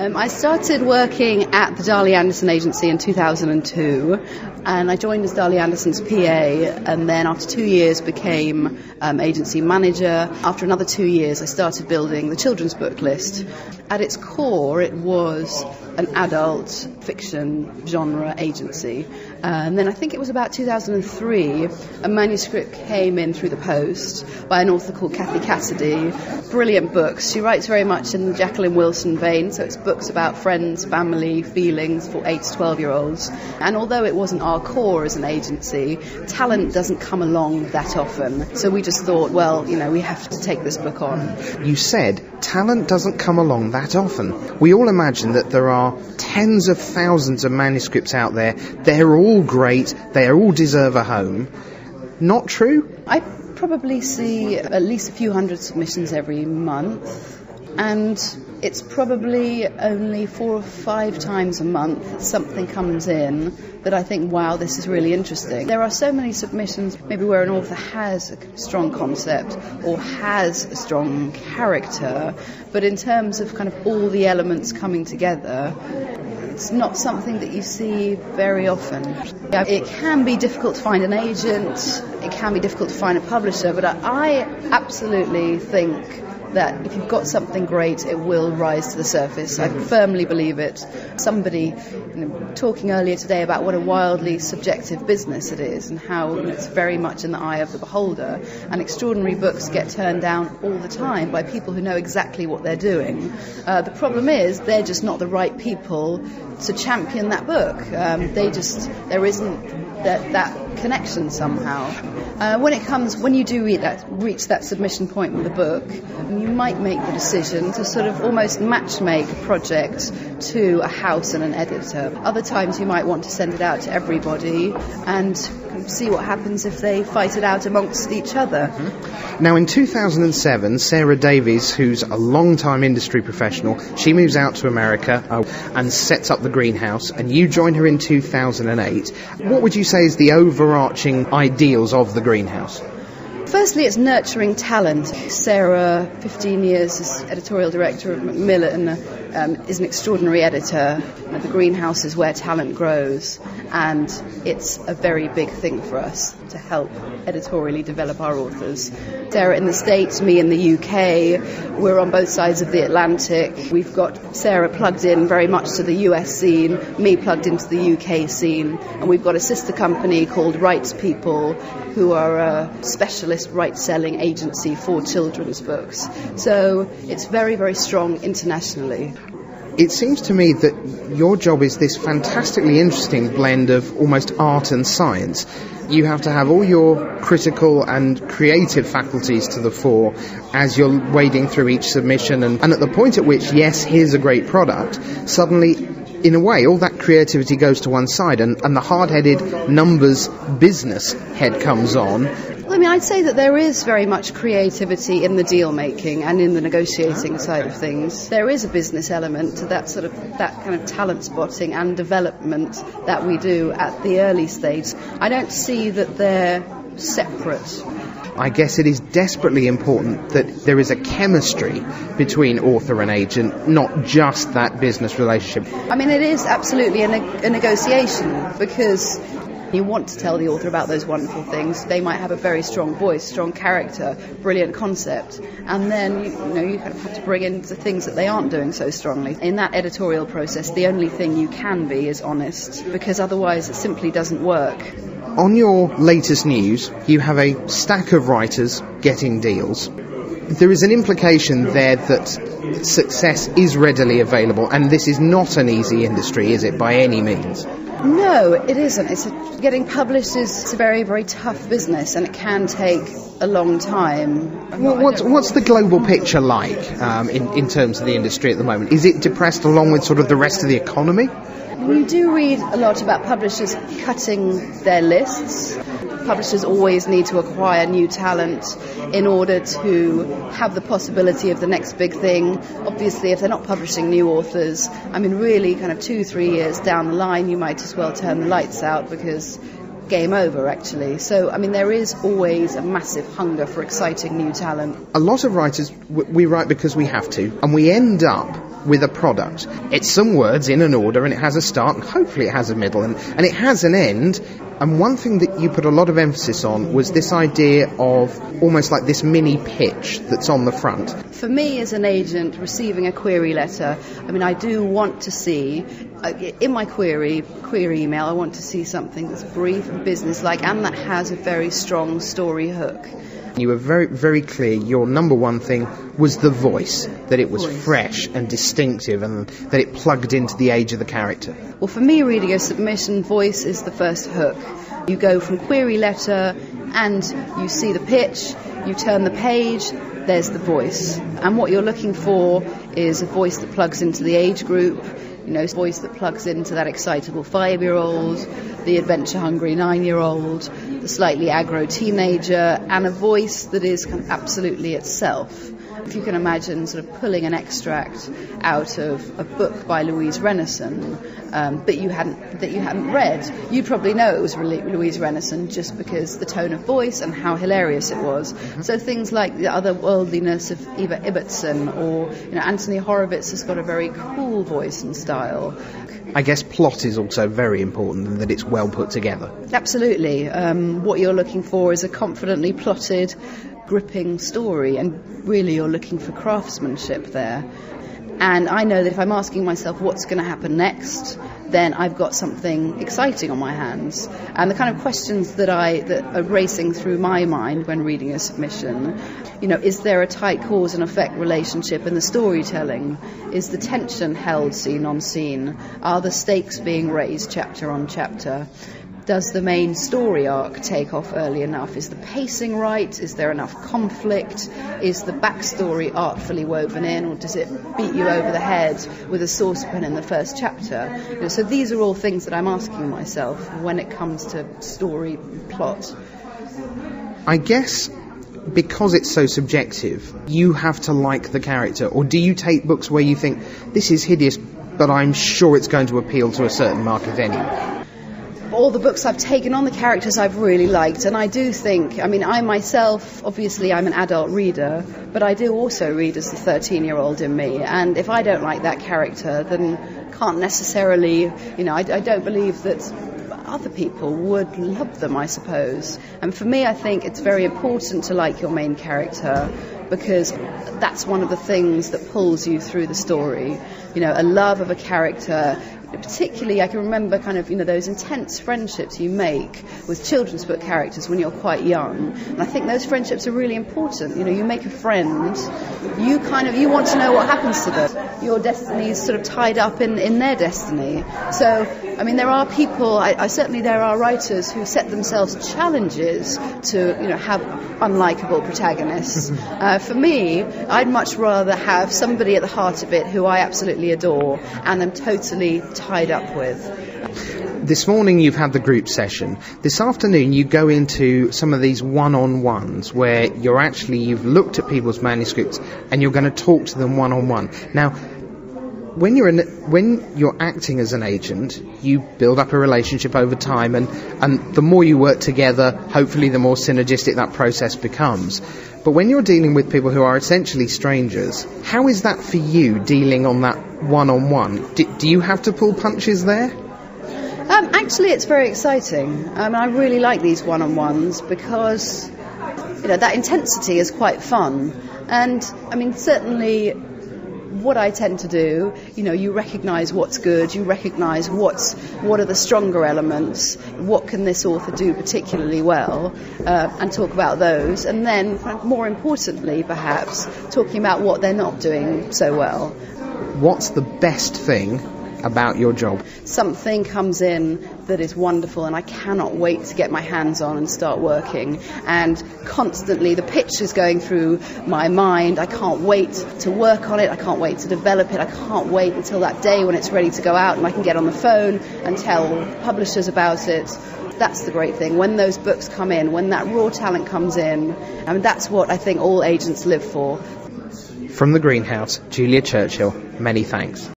I started working at the Darley Anderson Agency in 2002, and I joined as Darley Anderson's PA, and then after 2 years became agency manager. After another 2 years, I started building the children's book list. At its core, it was an adult fiction genre agency. And then I think it was about 2003, a manuscript came in through the post by an author called Kathy Cassidy. Brilliant books. She writes very much in the Jacqueline Wilson vein, so it's books about friends, family, feelings for 8 to 12-year-olds. And although it wasn't our core as an agency, talent doesn't come along that often. So we just thought, well, we have to take this book on. You said talent doesn't come along that often. We all imagine that there are tens of thousands of manuscripts out there. They're all great. They all deserve a home. Not true? I probably see at least a few hundred submissions every month. And it's probably only 4 or 5 times a month that something comes in that I think, wow, this is really interesting. There are so many submissions, maybe where an author has a strong concept or has a strong character, but in terms of kind of all the elements coming together, it's not something that you see very often. It can be difficult to find an agent, it can be difficult to find a publisher, but I absolutely think that if you've got something great, it will rise to the surface. I firmly believe it. Somebody talking earlier today about what a wildly subjective business it is and how it's very much in the eye of the beholder. And extraordinary books get turned down all the time by people who know exactly what they're doing. The problem is they're just not the right people to champion that book. There isn't that connection somehow. When you do reach that submission point with a book, you might make the decision to sort of almost matchmake a project to a house and an editor. Other times you might want to send it out to everybody and see what happens if they fight it out amongst each other. Now, in 2007, Sarah Davies, who's a long-time industry professional, she moves out to America and sets up the greenhouse, and you join her in 2008. What would you say is the overarching ideals of the greenhouse? Firstly, it's nurturing talent. Sarah, 15 years as editorial director of Macmillan, is an extraordinary editor. The greenhouse is where talent grows, and it's a very big thing for us to help editorially develop our authors. Sarah in the States, me in the UK, we're on both sides of the Atlantic. We've got Sarah plugged in very much to the US scene, me plugged into the UK scene, and we've got a sister company called Rights People, who are a specialist right-selling agency for children's books. So it's very, very strong internationally. It seems to me that your job is this fantastically interesting blend of almost art and science. You have to have all your critical and creative faculties to the fore as you're wading through each submission, and at the point at which, yes, here's a great product, suddenly, in a way, all that creativity goes to one side, and the hard-headed numbers business head comes on. Well, I'd say that there is very much creativity in the deal-making and in the negotiating side of things. There is a business element to that kind of talent spotting and development that we do at the early stage. I don't see that they're separate. I guess it is desperately important that there is a chemistry between author and agent, not just that business relationship. It is absolutely a negotiation, because you want to tell the author about those wonderful things. They might have a very strong voice, strong character, brilliant concept, and then you kind of have to bring in the things that they aren't doing so strongly. In that editorial process, the only thing you can be is honest, because otherwise it simply doesn't work. On your latest news, you have a stack of writers getting deals. There is an implication there that success is readily available, and this is not an easy industry, is it, by any means? No, it isn't. Getting published is a very, very tough business, and it can take a long time. What's the global picture like in terms of the industry at the moment? Is it depressed along with sort of the rest of the economy? We do read a lot about publishers cutting their lists. Publishers always need to acquire new talent in order to have the possibility of the next big thing. Obviously, if they're not publishing new authors, really kind of 2-3 years down the line, you might as well turn the lights out, because game over, actually. So, there is always a massive hunger for exciting new talent. A lot of writers, we write because we have to, and we end up with a product. It's some words in an order, and it has a start, and hopefully it has a middle, and it has an end. And one thing that you put a lot of emphasis on was this idea of almost like this mini pitch that's on the front. For me as an agent receiving a query letter, I mean, I do want to see, in my query email, I want to see something that's brief and businesslike and that has a very strong story hook. You were very, very clear your number one thing was the voice, that it was fresh and distinctive and that it plugged into the age of the character. Well, for me, reading a submission, voice is the first hook. You go from query letter and you see the pitch, you turn the page, there's the voice. And what you're looking for is a voice that plugs into the age group, you know, a voice that plugs into that excitable 5-year-old, the adventure-hungry 9-year-old, the slightly aggro teenager, and a voice that is kind of absolutely itself. If you can imagine sort of pulling an extract out of a book by Louise Renison that you hadn't read, you'd probably know it was Louise Renison just because the tone of voice and how hilarious it was. So things like the otherworldliness of Eva Ibbotson, or Anthony Horowitz has got a very cool voice and style. I guess plot is also very important, and that it's well put together. Absolutely. What you're looking for is a confidently plotted, gripping story, and really you're looking for craftsmanship there. And I know that if I'm asking myself what's going to happen next, then I've got something exciting on my hands. And the kind of questions that are racing through my mind when reading a submission, is there a tight cause and effect relationship in the storytelling? Is the tension held scene on scene? Are the stakes being raised chapter on chapter? Does the main story arc take off early enough? Is the pacing right? Is there enough conflict? Is the backstory artfully woven in, or does it beat you over the head with a saucepan in the first chapter? So these are all things that I'm asking myself when it comes to story plot. I guess because it's so subjective, you have to like the character, or do you take books where you think, this is hideous, but I'm sure it's going to appeal to a certain market anyway? All the books I've taken on, the characters I've really liked, and I do think, I myself, obviously I'm an adult reader, but I do also read as the 13-year-old in me, and if I don't like that character, then can't necessarily, I don't believe that other people would love them, I suppose. And for me, I think it's very important to like your main character, because that's one of the things that pulls you through the story. A love of a character. Particularly, I can remember those intense friendships you make with children's book characters when you're quite young. And I think those friendships are really important. You make a friend, you want to know what happens to them. Your destiny is sort of tied up in their destiny. So, there are people, certainly there are writers who set themselves challenges to, have unlikable protagonists. For me, I'd much rather have somebody at the heart of it who I absolutely adore and am totally tied up with. This morning you've had the group session. This afternoon you go into some of these one-on-ones where you've looked at people's manuscripts and you're going to talk to them one-on-one. Now, when you're acting as an agent, you build up a relationship over time, and the more you work together, hopefully the more synergistic that process becomes. But when you're dealing with people who are essentially strangers, how is that for you, dealing on that one-on-one? Do you have to pull punches there? Actually, it's very exciting. I really like these one-on-ones because that intensity is quite fun. And certainly what I tend to do, you recognise what's good, you recognise what are the stronger elements, what can this author do particularly well, and talk about those, and then more importantly perhaps talking about what they're not doing so well. What's the best thing about your job? Something comes in that is wonderful and I cannot wait to get my hands on and start working, and constantly the pitch is going through my mind. I can't wait to work on it, I can't wait to develop it, I can't wait until that day when it's ready to go out and I can get on the phone and tell publishers about it. That's the great thing, when those books come in, when that raw talent comes in. That's what I think all agents live for. From the Greenhouse, Julia Churchill, many thanks.